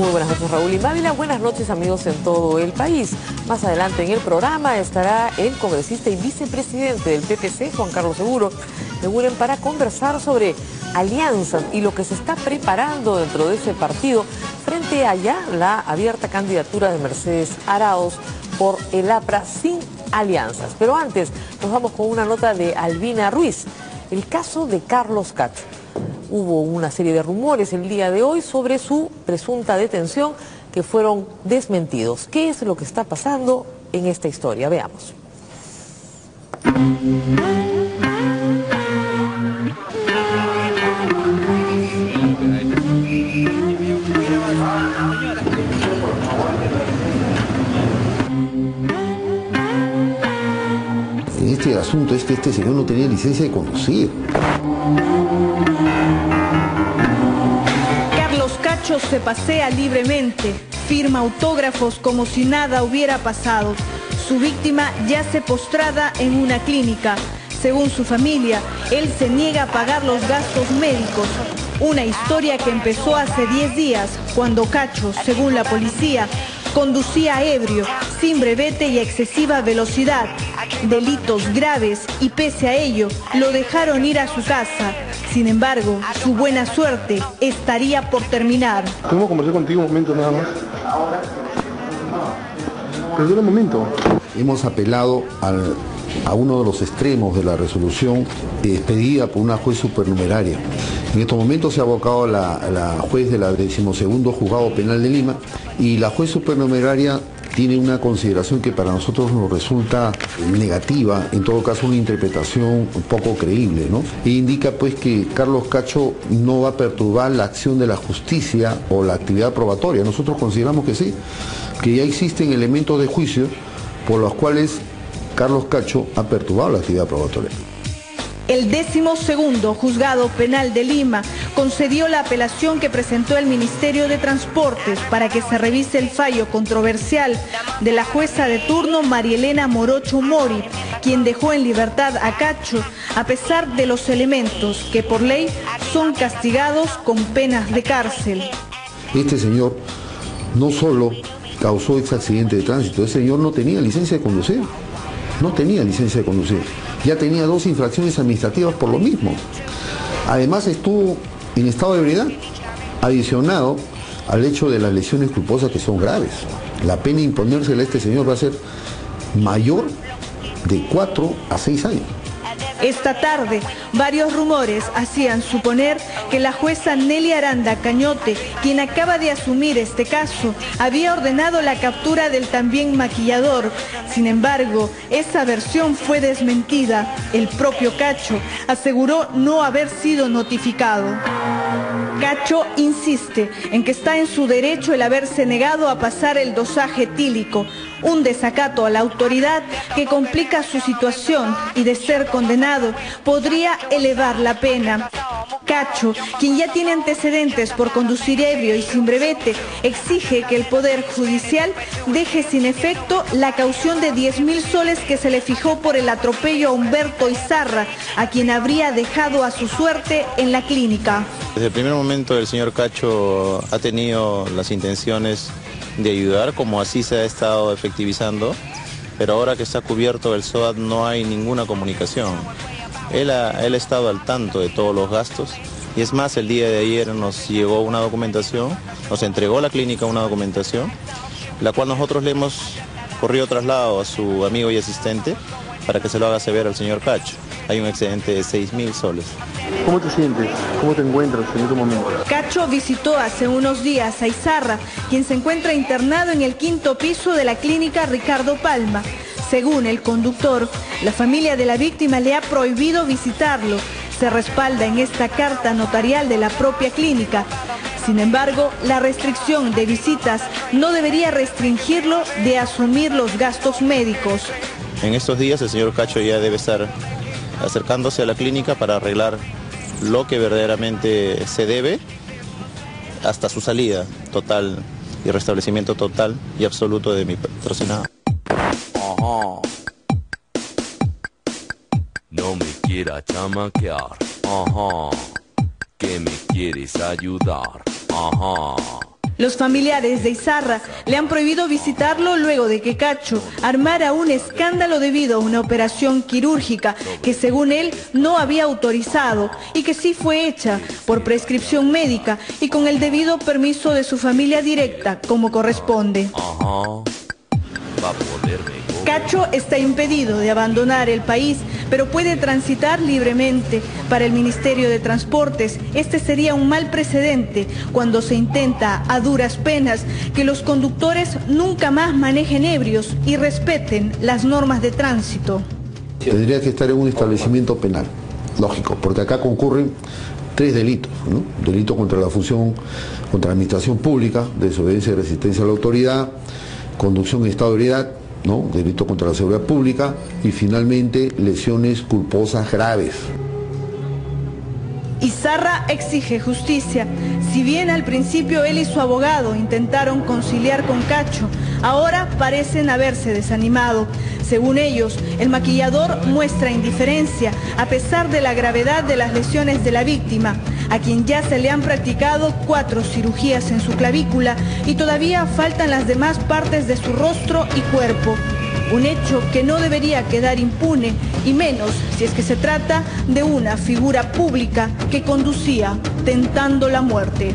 Muy buenas noches, Raúl Inbávila. Buenas noches, amigos en todo el país. Más adelante en el programa estará el congresista y vicepresidente del PPC, Juan Carlos Seguro. Reúnen para conversar sobre alianzas y lo que se está preparando dentro de ese partido frente a ya la abierta candidatura de Mercedes Arauz por el APRA sin alianzas. Pero antes nos vamos con una nota de Albina Ruiz, el caso de Carlos Cacho. Hubo una serie de rumores el día de hoy sobre su presunta detención que fueron desmentidos. ¿Qué es lo que está pasando en esta historia? Veamos. Este asunto es que este señor no tenía licencia de conducir. Carlos Cacho se pasea libremente, firma autógrafos como si nada hubiera pasado. Su víctima yace postrada en una clínica. Según su familia, él se niega a pagar los gastos médicos. Una historia que empezó hace 10 días, cuando Cacho, según la policía, conducía ebrio, sin brevete y a excesiva velocidad. Delitos graves y pese a ello, lo dejaron ir a su casa. Sin embargo, su buena suerte estaría por terminar. ¿Podemos conversar contigo un momento nada más? Perdón un momento. Hemos apelado a uno de los extremos de la resolución expedida por una juez supernumeraria. En estos momentos se ha abocado la juez de la 12º Juzgado Penal de Lima y la juez supernumeraria tiene una consideración que para nosotros nos resulta negativa, en todo caso una interpretación un poco creíble, ¿no? E indica pues que Carlos Cacho no va a perturbar la acción de la justicia o la actividad probatoria. Nosotros consideramos que sí, que ya existen elementos de juicio por los cuales Carlos Cacho ha perturbado la actividad probatoria. El 12º Juzgado Penal de Lima concedió la apelación que presentó el Ministerio de Transportes para que se revise el fallo controversial de la jueza de turno María Elena Morocho Mori, quien dejó en libertad a Cacho a pesar de los elementos que por ley son castigados con penas de cárcel. Este señor no solo causó ese accidente de tránsito, ese señor no tenía licencia de conducir. No tenía licencia de conducir. Ya tenía 2 infracciones administrativas por lo mismo. Además estuvo en estado de ebriedad, adicionado al hecho de las lesiones culposas que son graves. La pena imponérsela a este señor va a ser mayor de 4 a 6 años. Esta tarde, varios rumores hacían suponer que la jueza Nelly Aranda Cañote, quien acaba de asumir este caso, había ordenado la captura del también maquillador. Sin embargo, esa versión fue desmentida. El propio Cacho aseguró no haber sido notificado. Cacho insiste en que está en su derecho el haberse negado a pasar el dosaje etílico, un desacato a la autoridad que complica su situación y de ser condenado podría elevar la pena. Cacho, quien ya tiene antecedentes por conducir ebrio y sin brevete, exige que el Poder Judicial deje sin efecto la caución de 10.000 soles que se le fijó por el atropello a Humberto Izarra, a quien habría dejado a su suerte en la clínica. Desde el primer momento el señor Cacho ha tenido las intenciones de ayudar, como así se ha estado efectivizando, pero ahora que está cubierto el SOAT no hay ninguna comunicación. Él ha estado al tanto de todos los gastos y es más, el día de ayer nos llegó una documentación, nos entregó la clínica una documentación, la cual nosotros le hemos corrido traslado a su amigo y asistente para que se lo haga saber al señor Cacho. Hay un excedente de 6.000 soles. ¿Cómo te sientes? ¿Cómo te encuentras en este momento? Cacho visitó hace unos días a Izarra, quien se encuentra internado en el 5º piso de la clínica Ricardo Palma. Según el conductor, la familia de la víctima le ha prohibido visitarlo. Se respalda en esta carta notarial de la propia clínica. Sin embargo, la restricción de visitas no debería restringirlo de asumir los gastos médicos. En estos días el señor Cacho ya debe estar acercándose a la clínica para arreglar lo que verdaderamente se debe hasta su salida total y restablecimiento total y absoluto de mi patrocinado. Ajá. No me quiera chamaquear. Ajá. Que me quieres ayudar. Ajá. Los familiares de Izarra le han prohibido visitarlo luego de que Cacho armara un escándalo debido a una operación quirúrgica que según él no había autorizado y que sí fue hecha por prescripción médica y con el debido permiso de su familia directa como corresponde. Cacho está impedido de abandonar el país, pero puede transitar libremente. Para el Ministerio de Transportes, este sería un mal precedente cuando se intenta, a duras penas, que los conductores nunca más manejen ebrios y respeten las normas de tránsito. Tendría que estar en un establecimiento penal, lógico, porque acá concurren 3 delitos, ¿no? Delito contra la función, contra la administración pública, desobediencia y resistencia a la autoridad, conducción en estado de ebriedad, ¿no? Delito contra la seguridad pública y finalmente lesiones culposas graves. Izarra exige justicia. Si bien al principio él y su abogado intentaron conciliar con Cacho, ahora parecen haberse desanimado. Según ellos, el maquillador muestra indiferencia a pesar de la gravedad de las lesiones de la víctima, a quien ya se le han practicado 4 cirugías en su clavícula y todavía faltan las demás partes de su rostro y cuerpo. Un hecho que no debería quedar impune, y menos si es que se trata de una figura pública que conducía tentando la muerte.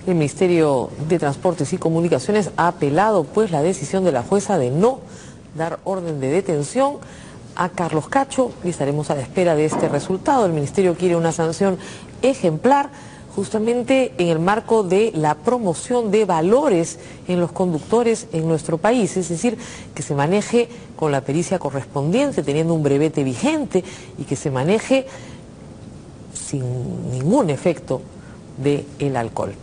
El Ministerio de Transportes y Comunicaciones ha apelado pues la decisión de la jueza de no dar orden de detención a Carlos Cacho y estaremos a la espera de este resultado. El Ministerio quiere una sanción ejemplar justamente en el marco de la promoción de valores en los conductores en nuestro país, es decir, que se maneje con la pericia correspondiente, teniendo un brevete vigente y que se maneje sin ningún efecto del alcohol.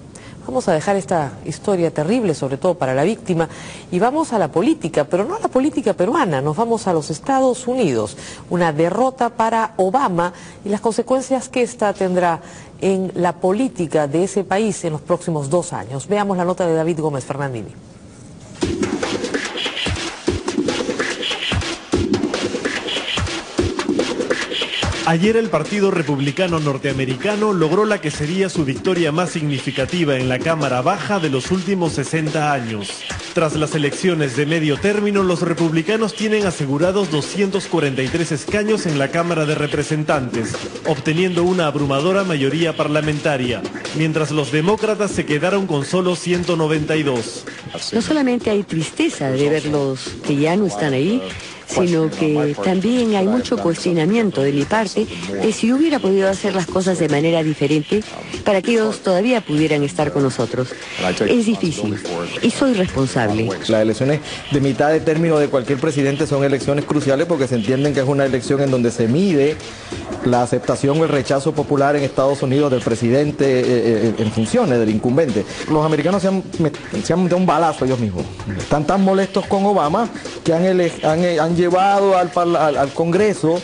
Vamos a dejar esta historia terrible, sobre todo para la víctima, y vamos a la política, pero no a la política peruana, nos vamos a los Estados Unidos. Una derrota para Obama y las consecuencias que esta tendrá en la política de ese país en los próximos 2 años. Veamos la nota de David Gómez Fernandini. Ayer el Partido Republicano Norteamericano logró la que sería su victoria más significativa en la Cámara Baja de los últimos 60 años. Tras las elecciones de medio término, los republicanos tienen asegurados 243 escaños en la Cámara de Representantes, obteniendo una abrumadora mayoría parlamentaria, mientras los demócratas se quedaron con solo 192. No solamente hay tristeza de verlos que ya no están ahí, sino que también hay mucho cuestionamiento de mi parte de si hubiera podido hacer las cosas de manera diferente para que ellos todavía pudieran estar con nosotros. Es difícil y soy responsable. Las elecciones de mitad de término de cualquier presidente son elecciones cruciales porque se entienden que es una elección en donde se mide la aceptación o el rechazo popular en Estados Unidos del presidente en funciones, del incumbente. Los americanos se han dado un balazo ellos mismos. Están tan molestos con Obama que han llevado al Congreso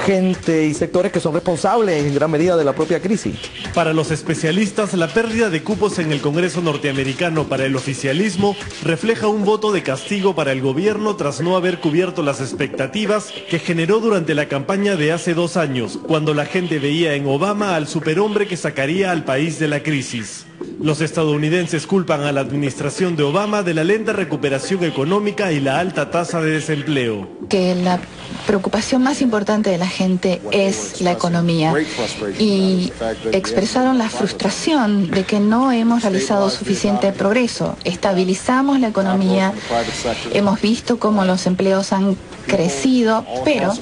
gente y sectores que son responsables en gran medida de la propia crisis. Para los especialistas, la pérdida de cupos en el Congreso norteamericano para el oficialismo refleja un voto de castigo para el gobierno tras no haber cubierto las expectativas que generó durante la campaña de hace 2 años, cuando la gente veía en Obama al superhombre que sacaría al país de la crisis. Los estadounidenses culpan a la administración de Obama de la lenta recuperación económica y la alta tasa de desempleo. Que la preocupación más importante de la gente es la economía y expresaron la frustración de que no hemos realizado suficiente progreso. Estabilizamos la economía, hemos visto cómo los empleos han crecido, pero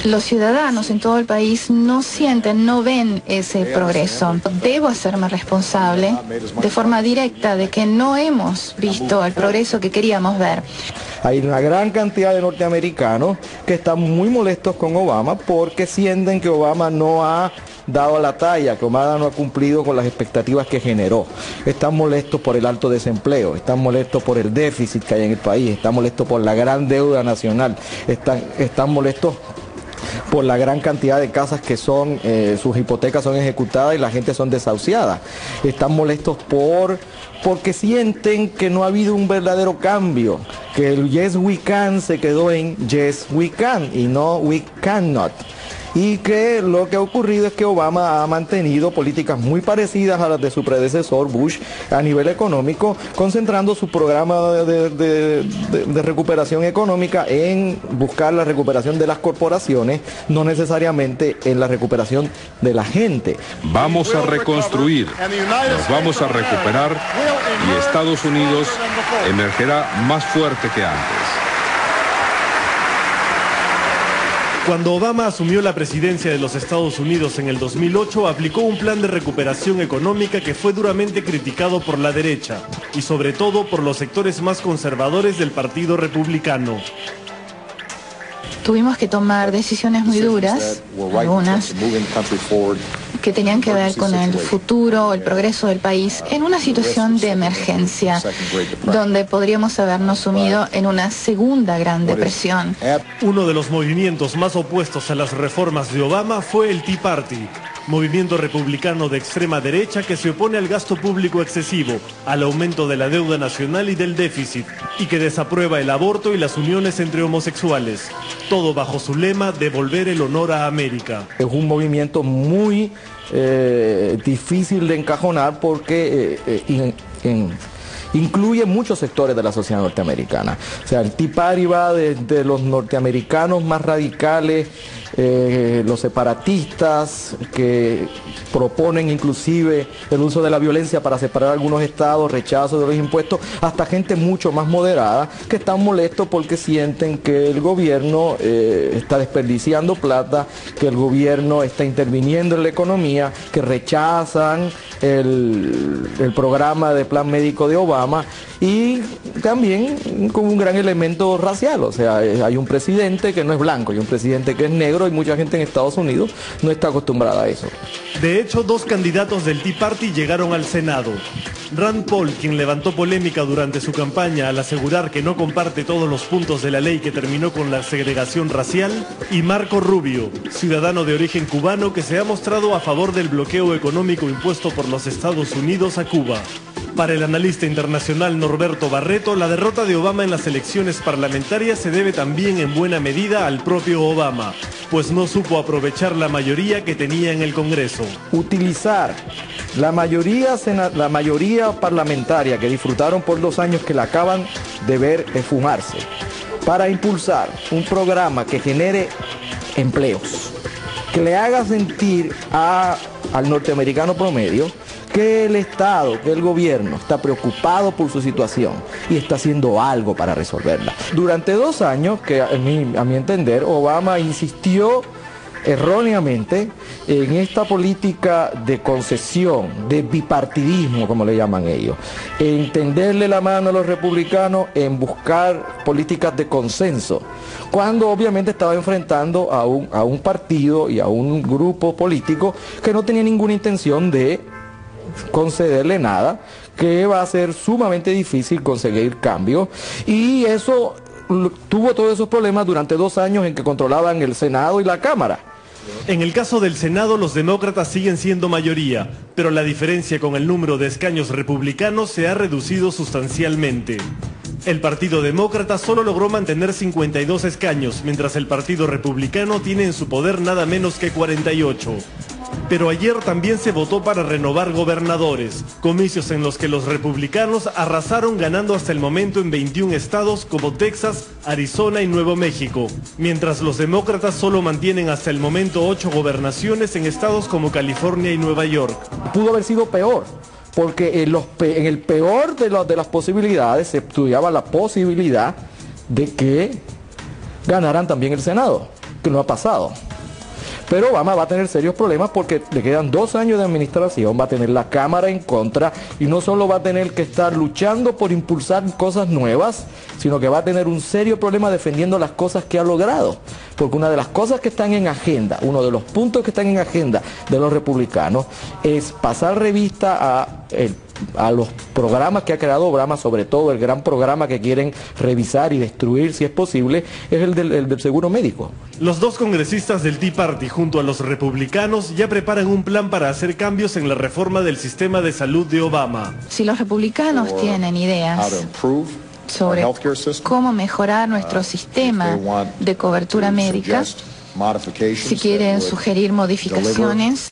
los ciudadanos en todo el país no sienten, no ven ese progreso. Debo hacerme responsable de forma directa de que no hemos visto el progreso que queríamos ver. Hay una gran cantidad de norteamericanos que están muy molestos con Obama porque sienten que Obama no ha dado la talla, que Obama no ha cumplido con las expectativas que generó. Están molestos por el alto desempleo, están molestos por el déficit que hay en el país, están molestos por la gran deuda nacional, están molestos por la gran cantidad de casas que sus hipotecas son ejecutadas y la gente son desahuciadas. Están molestos porque sienten que no ha habido un verdadero cambio, que el yes we can se quedó en yes we can y no we cannot. y que lo que ha ocurrido es que Obama ha mantenido políticas muy parecidas a las de su predecesor Bush a nivel económico, concentrando su programa de recuperación económica en buscar la recuperación de las corporaciones, no necesariamente en la recuperación de la gente. Vamos a reconstruir, nos vamos a recuperar y Estados Unidos emergerá más fuerte que antes. Cuando Obama asumió la presidencia de los Estados Unidos en el 2008, aplicó un plan de recuperación económica que fue duramente criticado por la derecha y sobre todo por los sectores más conservadores del Partido Republicano. Tuvimos que tomar decisiones muy duras, algunas que tenían que ver con el futuro, el progreso del país, en una situación de emergencia, donde podríamos habernos sumido en una segunda gran depresión. Uno de los movimientos más opuestos a las reformas de Obama fue el Tea Party, movimiento republicano de extrema derecha que se opone al gasto público excesivo, al aumento de la deuda nacional y del déficit, y que desaprueba el aborto y las uniones entre homosexuales. Todo bajo su lema, devolver el honor a América. Es un movimiento muy difícil de encajonar porque incluye muchos sectores de la sociedad norteamericana. O sea, el Tea Party va desde los norteamericanos más radicales, los separatistas que proponen inclusive el uso de la violencia para separar algunos estados, rechazo de los impuestos, hasta gente mucho más moderada que están molestos porque sienten que el gobierno está desperdiciando plata, que el gobierno está interviniendo en la economía, que rechazan el programa de plan médico de Obama y también con un gran elemento racial. O sea, hay un presidente que no es blanco, hay un presidente que es negro y mucha gente en Estados Unidos no está acostumbrada a eso. De hecho, dos candidatos del Tea Party llegaron al Senado. Rand Paul, quien levantó polémica durante su campaña al asegurar que no comparte todos los puntos de la ley que terminó con la segregación racial, y Marco Rubio, ciudadano de origen cubano que se ha mostrado a favor del bloqueo económico impuesto por los Estados Unidos a Cuba. Para el analista internacional Norberto Barreto, la derrota de Obama en las elecciones parlamentarias se debe también en buena medida al propio Obama, pues no supo aprovechar la mayoría que tenía en el Congreso. Utilizar la mayoría parlamentaria que disfrutaron por 2 años que la acaban de ver esfumarse para impulsar un programa que genere empleos, que le haga sentir al norteamericano promedio que el Estado, que el gobierno está preocupado por su situación y está haciendo algo para resolverla. Durante 2 años, que a mi entender, Obama insistió erróneamente en esta política de concesión, de bipartidismo, como le llaman ellos, en tenderle la mano a los republicanos, en buscar políticas de consenso, cuando obviamente estaba enfrentando a un partido y a un grupo político que no tenía ninguna intención de concederle nada, que va a ser sumamente difícil conseguir cambios, y eso tuvo todos esos problemas durante 2 años en que controlaban el Senado y la Cámara. En el caso del Senado, los demócratas siguen siendo mayoría, pero la diferencia con el número de escaños republicanos se ha reducido sustancialmente. El Partido Demócrata solo logró mantener 52 escaños, mientras el Partido Republicano tiene en su poder nada menos que 48. Pero ayer también se votó para renovar gobernadores, comicios en los que los republicanos arrasaron ganando hasta el momento en 21 estados como Texas, Arizona y Nuevo México, mientras los demócratas solo mantienen hasta el momento 8 gobernaciones en estados como California y Nueva York. Pudo haber sido peor, porque en el peor de las posibilidades se estudiaba la posibilidad de que ganaran también el Senado, que no ha pasado. Pero Obama va a tener serios problemas porque le quedan 2 años de administración, va a tener la Cámara en contra y no solo va a tener que estar luchando por impulsar cosas nuevas, sino que va a tener un serio problema defendiendo las cosas que ha logrado. Porque una de las cosas que están en agenda, uno de los puntos que están en agenda de los republicanos es pasar revista a los programas que ha creado Obama, sobre todo el gran programa que quieren revisar y destruir si es posible, es el del seguro médico. Los dos congresistas del Tea Party junto a los republicanos ya preparan un plan para hacer cambios en la reforma del sistema de salud de Obama. Si los republicanos tienen ideas sobre cómo mejorar nuestro sistema de cobertura médica, Si quieren sugerir modificaciones,